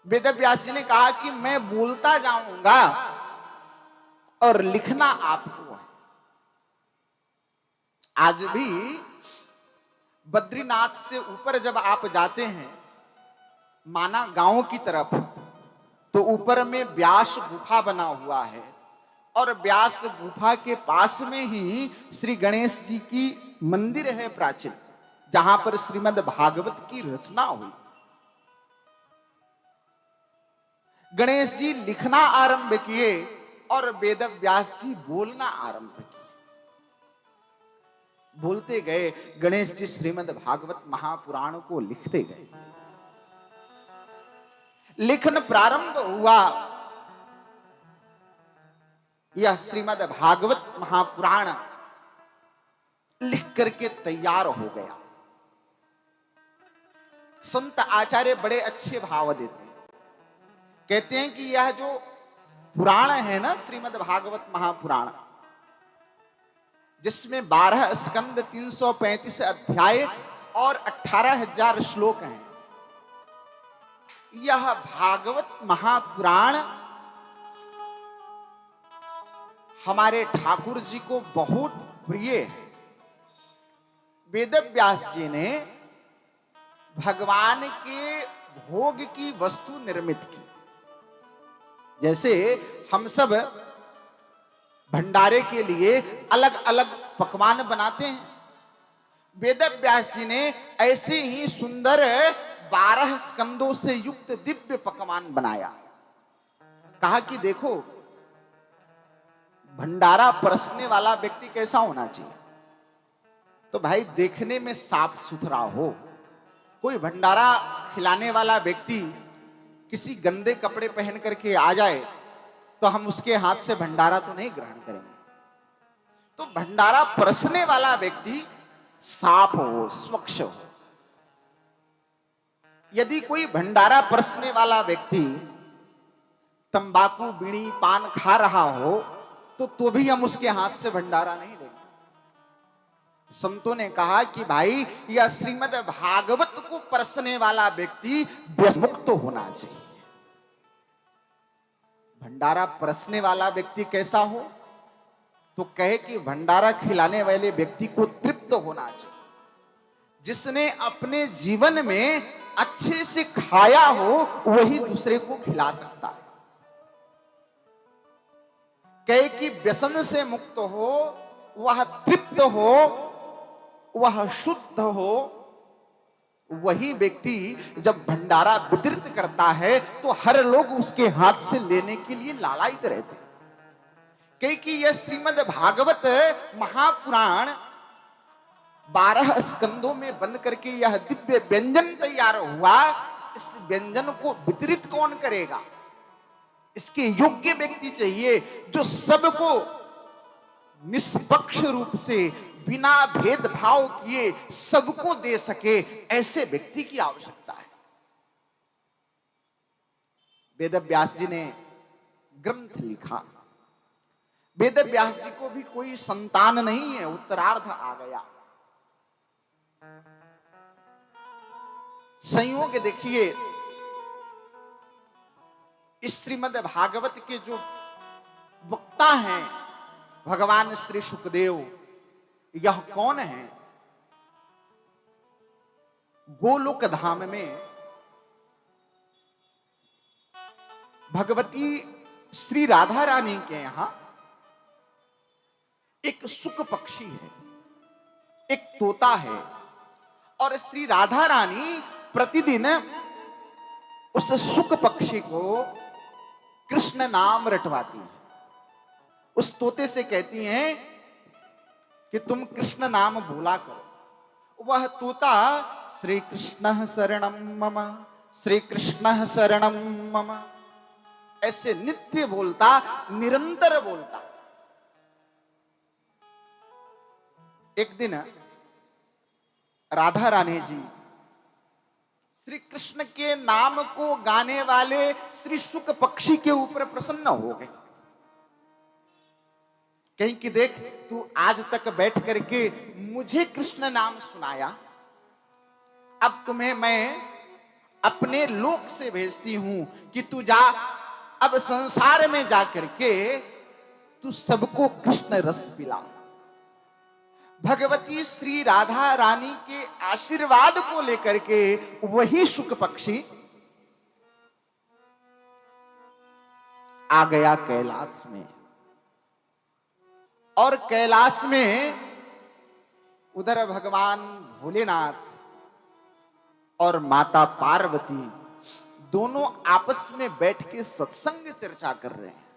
वेद व्यास जी ने कहा कि मैं बोलता जाऊंगा और लिखना आपको है। आज भी बद्रीनाथ से ऊपर जब आप जाते हैं माना गांव की तरफ, तो ऊपर में व्यास गुफा बना हुआ है और व्यास गुफा के पास में ही श्री गणेश जी की मंदिर है प्राचीन, जहां पर श्रीमद् भागवत की रचना हुई। गणेश जी लिखना आरंभ किए और वेद व्यास जी बोलना आरंभ किए। बोलते गए गणेश जी श्रीमद् भागवत महापुराण को लिखते गए। लेखन प्रारंभ हुआ, यह श्रीमद् भागवत महापुराण लिख करके तैयार हो गया। संत आचार्य बड़े अच्छे भाव देते हैं, कहते हैं कि यह जो पुराण है ना श्रीमद् भागवत महापुराण, जिसमें 12 स्कंद 335 अध्याय और 18,000 श्लोक हैं, यह भागवत महापुराण हमारे ठाकुर जी को बहुत प्रिय है। वेद व्यास जी ने भगवान के भोग की वस्तु निर्मित की। जैसे हम सब भंडारे के लिए अलग अलग पकवान बनाते हैं, वेद व्यास जी ने ऐसे ही सुंदर 12 स्कंदों से युक्त दिव्य पकवान बनाया। कहा कि देखो, भंडारा परसने वाला व्यक्ति कैसा होना चाहिए? तो भाई देखने में साफ सुथरा हो। कोई भंडारा खिलाने वाला व्यक्ति किसी गंदे कपड़े पहन करके आ जाए तो हम उसके हाथ से भंडारा तो नहीं ग्रहण करेंगे। तो भंडारा परसने वाला व्यक्ति साफ हो, स्वच्छ हो। यदि कोई भंडारा परसने वाला व्यक्ति तंबाकू बीड़ी पान खा रहा हो तो भी हम उसके हाथ से भंडारा नहीं लेंगे। संतों ने कहा कि भाई यह श्रीमद् भागवत को परसने वाला व्यक्ति व्यसमुक्त होना चाहिए। भंडारा परसने वाला व्यक्ति कैसा हो? तो कहे कि भंडारा खिलाने वाले व्यक्ति को तृप्त होना चाहिए। जिसने अपने जीवन में अच्छे से खाया हो वही दूसरे को खिला सकता है। कहे कि व्यसन से मुक्त हो, वह तृप्त हो, वह शुद्ध हो, वही व्यक्ति जब भंडारा वितरित करता है तो हर लोग उसके हाथ से लेने के लिए लालायित रहते हैं। क्योंकि यह श्रीमद् भागवत महापुराण 12 स्कंदों में बन करके यह दिव्य व्यंजन तैयार हुआ। इस व्यंजन को वितरित कौन करेगा? इसके योग्य व्यक्ति चाहिए जो सबको निष्पक्ष रूप से बिना भेदभाव किए सबको दे सके। ऐसे व्यक्ति की आवश्यकता है। वेद व्यास जी ने ग्रंथ लिखा। वेद व्यास जी को भी कोई संतान नहीं है, उत्तरार्ध आ गया। संयोग देखिए, इस श्रीमद् भागवत के जो वक्ता हैं भगवान श्री सुखदेव, यह कौन है? गोलोक धाम में भगवती श्री राधा रानी के यहां एक सुक पक्षी है, एक तोता है, और श्री राधा रानी प्रतिदिन उस सुक पक्षी को कृष्ण नाम रटवाती है। उस तोते से कहती हैं कि तुम कृष्ण नाम बोला करो। वह तोता श्री कृष्ण शरणम मम, श्री कृष्ण शरणम मम ऐसे नित्य बोलता, निरंतर बोलता। एक दिन राधा रानी जी श्री कृष्ण के नाम को गाने वाले श्री शुक पक्षी के ऊपर प्रसन्न हो गए। कहीं कि देख, तू आज तक बैठ करके मुझे कृष्ण नाम सुनाया, अब तुम्हें मैं अपने लोक से भेजती हूं कि तू जा, अब संसार में जाकर के तू सबको कृष्ण रस पिला। भगवती श्री राधा रानी के आशीर्वाद को लेकर के वही शुक पक्षी आ गया कैलाश में। और कैलाश में उधर भगवान भोलेनाथ और माता पार्वती दोनों आपस में बैठ के सत्संग चर्चा कर रहे हैं।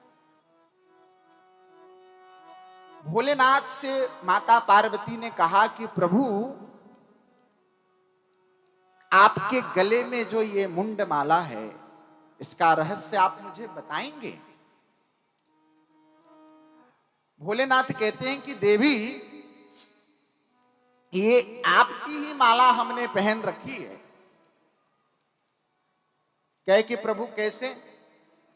भोलेनाथ से माता पार्वती ने कहा कि प्रभु, आपके गले में जो ये मुंड माला है, इसका रहस्य आप मुझे बताएंगे? भोलेनाथ कहते हैं कि देवी, ये आपकी ही माला हमने पहन रखी है। कहे कि प्रभु कैसे?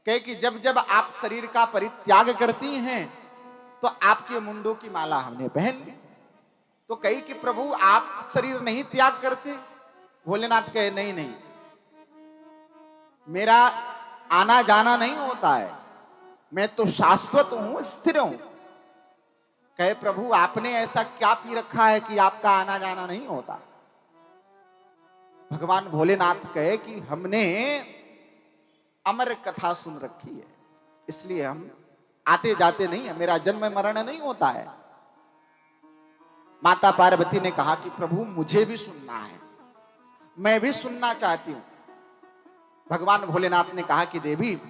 कहे कि जब जब आप शरीर का परित्याग करती हैं तो आपके मुंडों की माला हमने पहन ली। तो कही कि प्रभु आप शरीर नहीं त्याग करते? भोलेनाथ कहे नहीं नहीं, मेरा आना जाना नहीं होता है, मैं तो शाश्वत हूं, स्थिर हूं। कहे प्रभु आपने ऐसा क्या पी रखा है कि आपका आना जाना नहीं होता? भगवान भोलेनाथ कहे कि हमने अमर कथा सुन रखी है, इसलिए हम आते जाते नहीं है, मेरा जन्म मरण नहीं होता है। माता पार्वती ने कहा कि प्रभु मुझे भी सुनना है, मैं भी सुनना चाहती हूं। भगवान भोलेनाथ ने कहा कि देवी,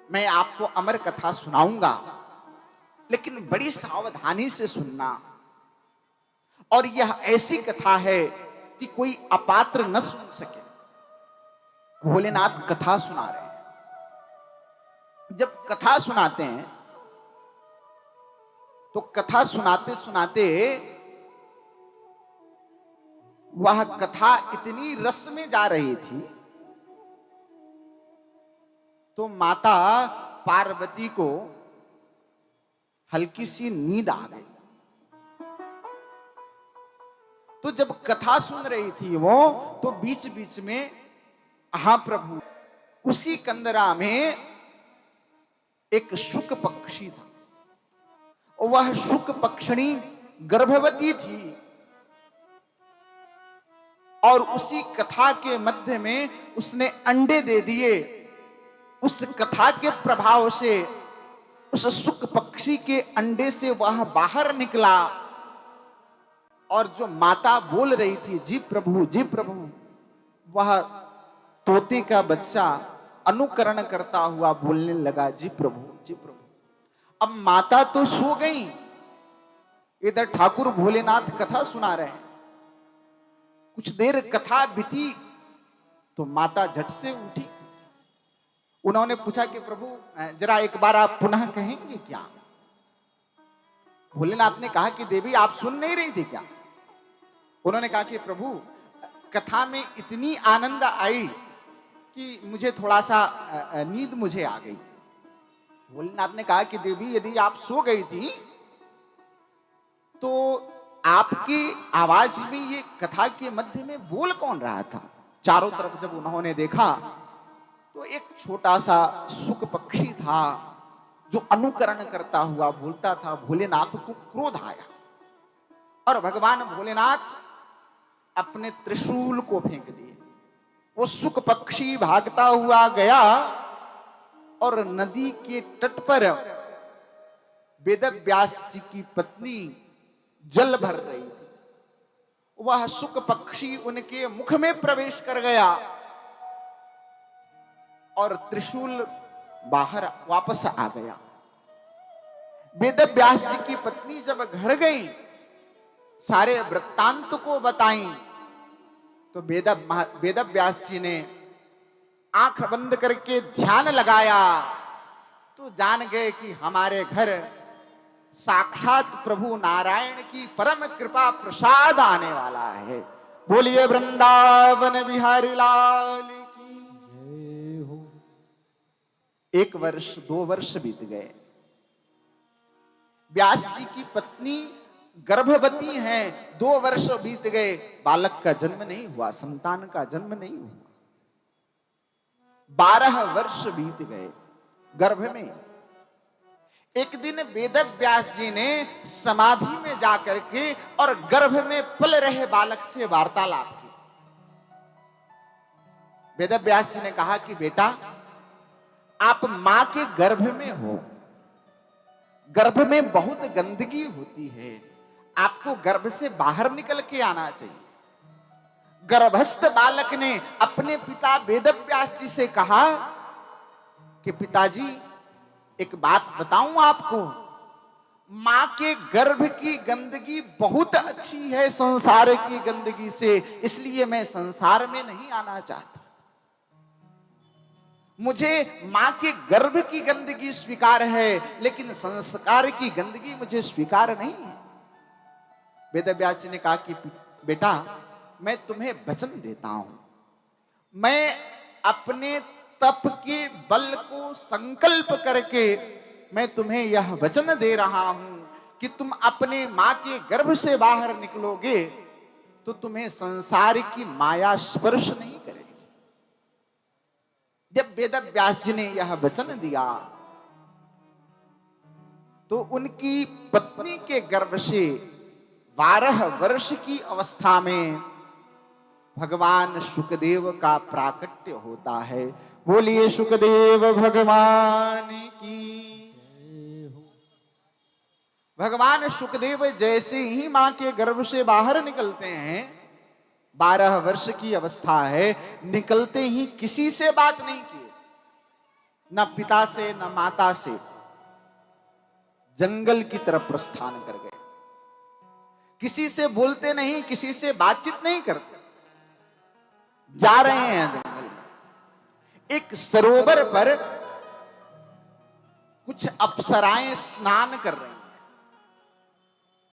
मैं आपको अमर कथा सुनाऊंगा, लेकिन बड़ी सावधानी से सुनना। और यह ऐसी कथा है कि कोई अपात्र न सुन सके। भोलेनाथ कथा सुना रहे हैं। जब कथा सुनाते हैं तो कथा सुनाते सुनाते वह कथा इतनी रस में जा रही थी तो माता पार्वती को हल्की सी नींद आ गई। तो जब कथा सुन रही थी वो, तो बीच बीच में, हाँ प्रभु, उसी कंदरा में एक शुक पक्षी था। वह शुक पक्षिणी गर्भवती थी और उसी कथा के मध्य में उसने अंडे दे दिए। उस कथा के प्रभाव से उस शुक पक्षी के अंडे से वह बाहर निकला और जो माता बोल रही थी जी प्रभु जी प्रभु, वह तोते का बच्चा अनुकरण करता हुआ बोलने लगा जी प्रभु जी प्रभु। अब माता तो सो गई, इधर ठाकुर भोलेनाथ कथा सुना रहे हैं। कुछ देर कथा बीती तो माता झट से उठी। उन्होंने पूछा कि प्रभु जरा एक बार आप पुनः कहेंगे क्या? भोलेनाथ ने कहा कि देवी आप सुन नहीं रही थी क्या? उन्होंने कहा कि प्रभु कथा में इतनी आनंद आई कि मुझे थोड़ा सा नींद मुझे आ गई। भोलेनाथ ने कहा कि देवी यदि आप सो गई थी तो आपकी आवाज में ये कथा के मध्य में बोल कौन रहा था? चारों तरफ जब उन्होंने देखा तो एक छोटा सा शुक पक्षी था जो अनुकरण करता हुआ बोलता था। भोलेनाथ को क्रोध आया और भगवान भोलेनाथ अपने त्रिशूल को फेंक दिए। वो शुक पक्षी भागता हुआ गया और नदी के तट पर वेदव्यास जी की पत्नी जल भर रही थी। वह शुक पक्षी उनके मुख में प्रवेश कर गया और त्रिशूल बाहर वापस आ गया। वेदव्यास जी की पत्नी जब घर गई, सारे वृत्तांत को बताई, तो वेदव्यास जी ने आंख बंद करके ध्यान लगाया तो जान गए कि हमारे घर साक्षात प्रभु नारायण की परम कृपा प्रसाद आने वाला है। बोलिए वृंदावन बिहारी लाल की जय हो। 1 वर्ष 2 वर्ष बीत गए। व्यास जी की पत्नी गर्भवती हैं, 2 वर्ष बीत गए, बालक का जन्म नहीं हुआ, संतान का जन्म नहीं हुआ। 12 वर्ष बीत गए गर्भ में। एक दिन वेद व्यास जी ने समाधि में जाकर के और गर्भ में पल रहे बालक से वार्तालाप की। वेद व्यास जी ने कहा कि बेटा, आप मां के गर्भ में हो, गर्भ में बहुत गंदगी होती है, आपको गर्भ से बाहर निकल के आना चाहिए। गर्भस्थ बालक ने अपने पिता वेद व्यास जी से कहा कि पिताजी, एक बात बताऊं आपको, मां के गर्भ की गंदगी बहुत अच्छी है संसार की गंदगी से, इसलिए मैं संसार में नहीं आना चाहता। मुझे मां के गर्भ की गंदगी स्वीकार है, लेकिन संस्कार की गंदगी मुझे स्वीकार नहीं है। वेद व्यास जी ने कहा कि बेटा, मैं तुम्हें वचन देता हूं, मैं अपने तप के बल को संकल्प करके मैं तुम्हें यह वचन दे रहा हूं कि तुम अपने मां के गर्भ से बाहर निकलोगे तो तुम्हें संसार की माया स्पर्श नहीं करेगी। जब वेद व्यास जी ने यह वचन दिया तो उनकी पत्नी के गर्भ से 12 वर्ष की अवस्था में भगवान शुकदेव का प्राकट्य होता है। बोलिए शुकदेव भगवान की। भगवान शुकदेव जैसे ही मां के गर्भ से बाहर निकलते हैं, 12 वर्ष की अवस्था है, निकलते ही किसी से बात नहीं की, न पिता से न माता से, जंगल की तरफ प्रस्थान कर गए। किसी से बोलते नहीं, किसी से बातचीत नहीं करते, जा रहे हैं जंगल में। एक सरोवर पर कुछ अप्सराएं स्नान कर रही हैं।